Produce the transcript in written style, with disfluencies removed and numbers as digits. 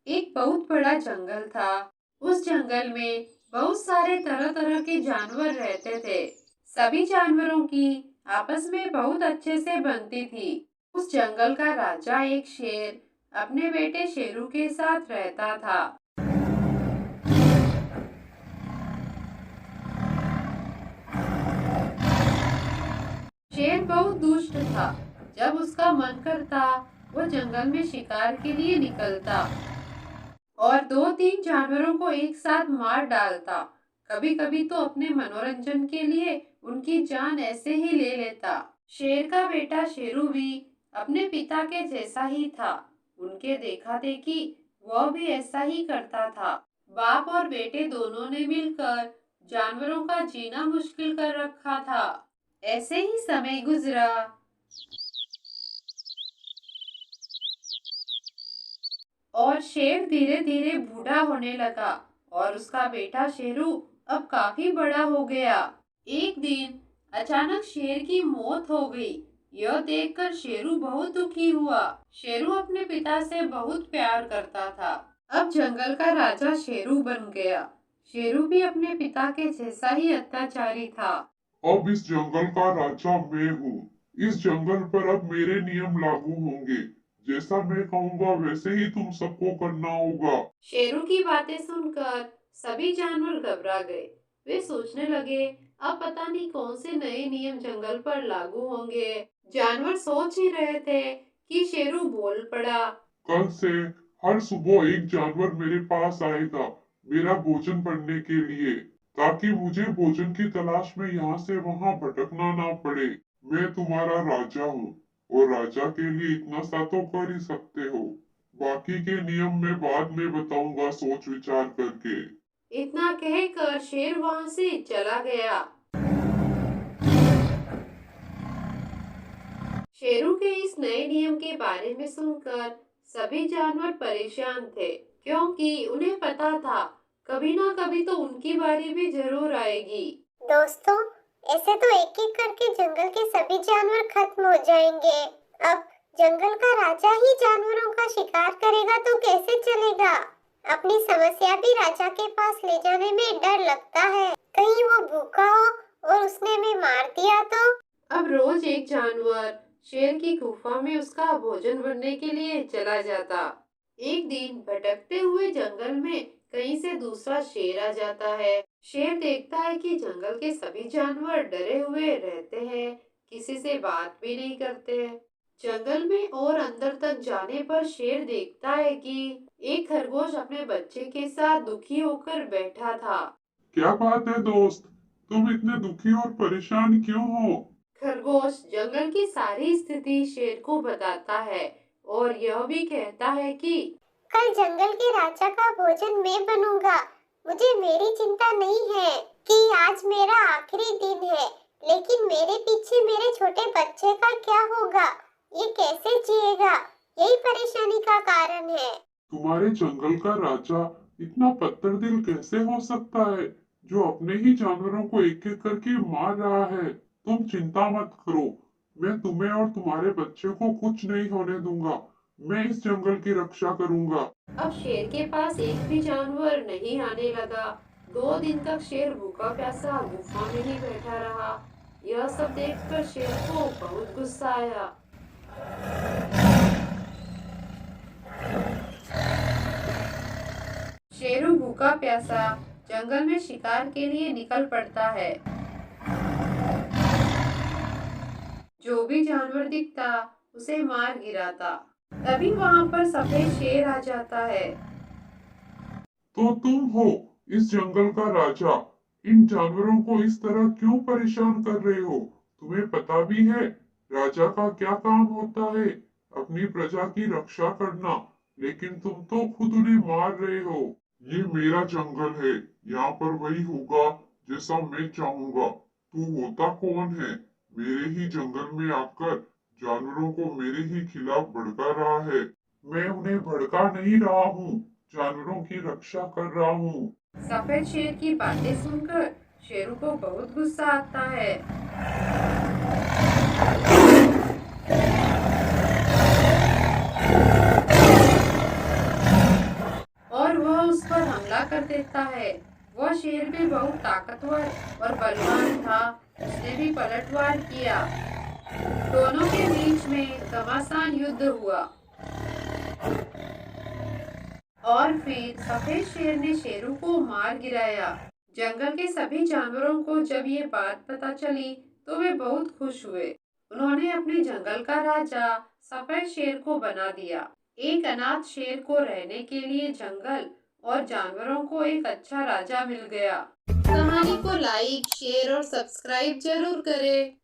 एक बहुत बड़ा जंगल था। उस जंगल में बहुत सारे तरह तरह के जानवर रहते थे। सभी जानवरों की आपस में बहुत अच्छे से बनती थी। उस जंगल का राजा एक शेर अपने बेटे शेरू के साथ रहता था। शेर बहुत दुष्ट था। जब उसका मन करता वो जंगल में शिकार के लिए निकलता और दो तीन जानवरों को एक साथ मार डालता। कभी कभी तो अपने मनोरंजन के लिए उनकी जान ऐसे ही ले लेता। शेर का बेटा शेरू भी अपने पिता के जैसा ही था। उनके देखा देखी वह भी ऐसा ही करता था। बाप और बेटे दोनों ने मिलकर जानवरों का जीना मुश्किल कर रखा था। ऐसे ही समय गुजरा। और शेर धीरे धीरे बूढ़ा होने लगा और उसका बेटा शेरू अब काफी बड़ा हो गया। एक दिन अचानक शेर की मौत हो गई। यह देखकर शेरू बहुत दुखी हुआ। शेरू अपने पिता से बहुत प्यार करता था। अब जंगल का राजा शेरू बन गया। शेरू भी अपने पिता के जैसा ही अत्याचारी था। अब इस जंगल का राजा मैं हूँ। इस जंगल पर अब मेरे नियम लागू होंगे। जैसा मैं कहूँगा वैसे ही तुम सबको करना होगा। शेरू की बातें सुनकर सभी जानवर घबरा गए। वे सोचने लगे अब पता नहीं कौन से नए नियम जंगल पर लागू होंगे। जानवर सोच ही रहे थे कि शेरू बोल पड़ा। कल से हर सुबह एक जानवर मेरे पास आएगा मेरा भोजन बनने के लिए, ताकि मुझे भोजन की तलाश में यहाँ से वहाँ भटकना ना पड़े। मैं तुम्हारा राजा हूँ और राजा के लिए इतना सा तो कर ही सकते हो। बाकी के नियम मैं बाद में बताऊंगा सोच विचार करके। इतना कहकर शेर वहां से चला गया। शेरू के इस नए नियम के बारे में सुनकर सभी जानवर परेशान थे, क्योंकि उन्हें पता था कभी ना कभी तो उनकी बारी भी जरूर आएगी। दोस्तों, ऐसे तो एक एक करके जंगल के सभी जानवर खत्म हो जाएंगे। अब जंगल का राजा ही जानवरों का शिकार करेगा तो कैसे चलेगा? अपनी समस्या भी राजा के पास ले जाने में डर लगता है। कहीं वो भूखा हो और उसने हमें मार दिया तो? अब रोज एक जानवर शेर की गुफा में उसका भोजन बनने के लिए चला जाता। एक दिन भटकते हुए जंगल में कहीं से दूसरा शेर आ जाता है। शेर देखता है कि जंगल के सभी जानवर डरे हुए रहते हैं, किसी से बात भी नहीं करते। जंगल में और अंदर तक जाने पर शेर देखता है कि एक खरगोश अपने बच्चे के साथ दुखी होकर बैठा था। क्या बात है दोस्त, तुम इतने दुखी और परेशान क्यों हो? खरगोश जंगल की सारी स्थिति शेर को बताता है और यह भी कहता है कि कल जंगल के राजा का भोजन मैं बनूंगा। मुझे मेरी चिंता नहीं है कि आज मेरा आखिरी दिन है, लेकिन मेरे पीछे मेरे छोटे बच्चे का क्या होगा? ये कैसे जिएगा? यही परेशानी का कारण है। तुम्हारे जंगल का राजा इतना पत्थर दिल कैसे हो सकता है, जो अपने ही जानवरों को एक एक करके मार रहा है? तुम चिंता मत करो, मैं तुम्हें और तुम्हारे बच्चे को कुछ नहीं होने दूंगा। मैं इस जंगल की रक्षा करूंगा। अब शेर के पास एक भी जानवर नहीं आने लगा। 2 दिन तक शेर भूखा प्यासा गुफा में ही बैठा रहा। यह सब देखकर शेर को बहुत गुस्सा आया। शेरू भूखा प्यासा जंगल में शिकार के लिए निकल पड़ता है। जो भी जानवर दिखता उसे मार गिराता। तभी वहां पर सफेद शेर आ जाता है। तो तुम हो इस जंगल का राजा, इन जानवरों को इस तरह क्यों परेशान कर रहे हो? तुम्हें पता भी है राजा का क्या काम होता है? अपनी प्रजा की रक्षा करना, लेकिन तुम तो खुद उन्हें मार रहे हो। ये मेरा जंगल है, यहाँ पर वही होगा जैसा मैं चाहूंगा। तू होता कौन है? मेरे ही जंगल में आकर जानवरों को मेरे ही खिलाफ भड़का रहा है। मैं उन्हें भड़का नहीं रहा हूँ, जानवरों की रक्षा कर रहा हूँ। सफेद शेर की बातें सुनकर शेरू को बहुत गुस्सा आता है। हमला कर देता है। वह शेर भी बहुत ताकतवर और बलवान था। उसने भी पलटवार किया। दोनों के बीच में घमासान युद्ध हुआ और फिर सफेद शेर ने शेरू को मार गिराया। जंगल के सभी जानवरों को जब ये बात पता चली तो वे बहुत खुश हुए। उन्होंने अपने जंगल का राजा सफेद शेर को बना दिया। एक अनाथ शेर को रहने के लिए जंगल और जानवरों को एक अच्छा राजा मिल गया। कहानी को लाइक, शेयर और सब्सक्राइब जरूर करें।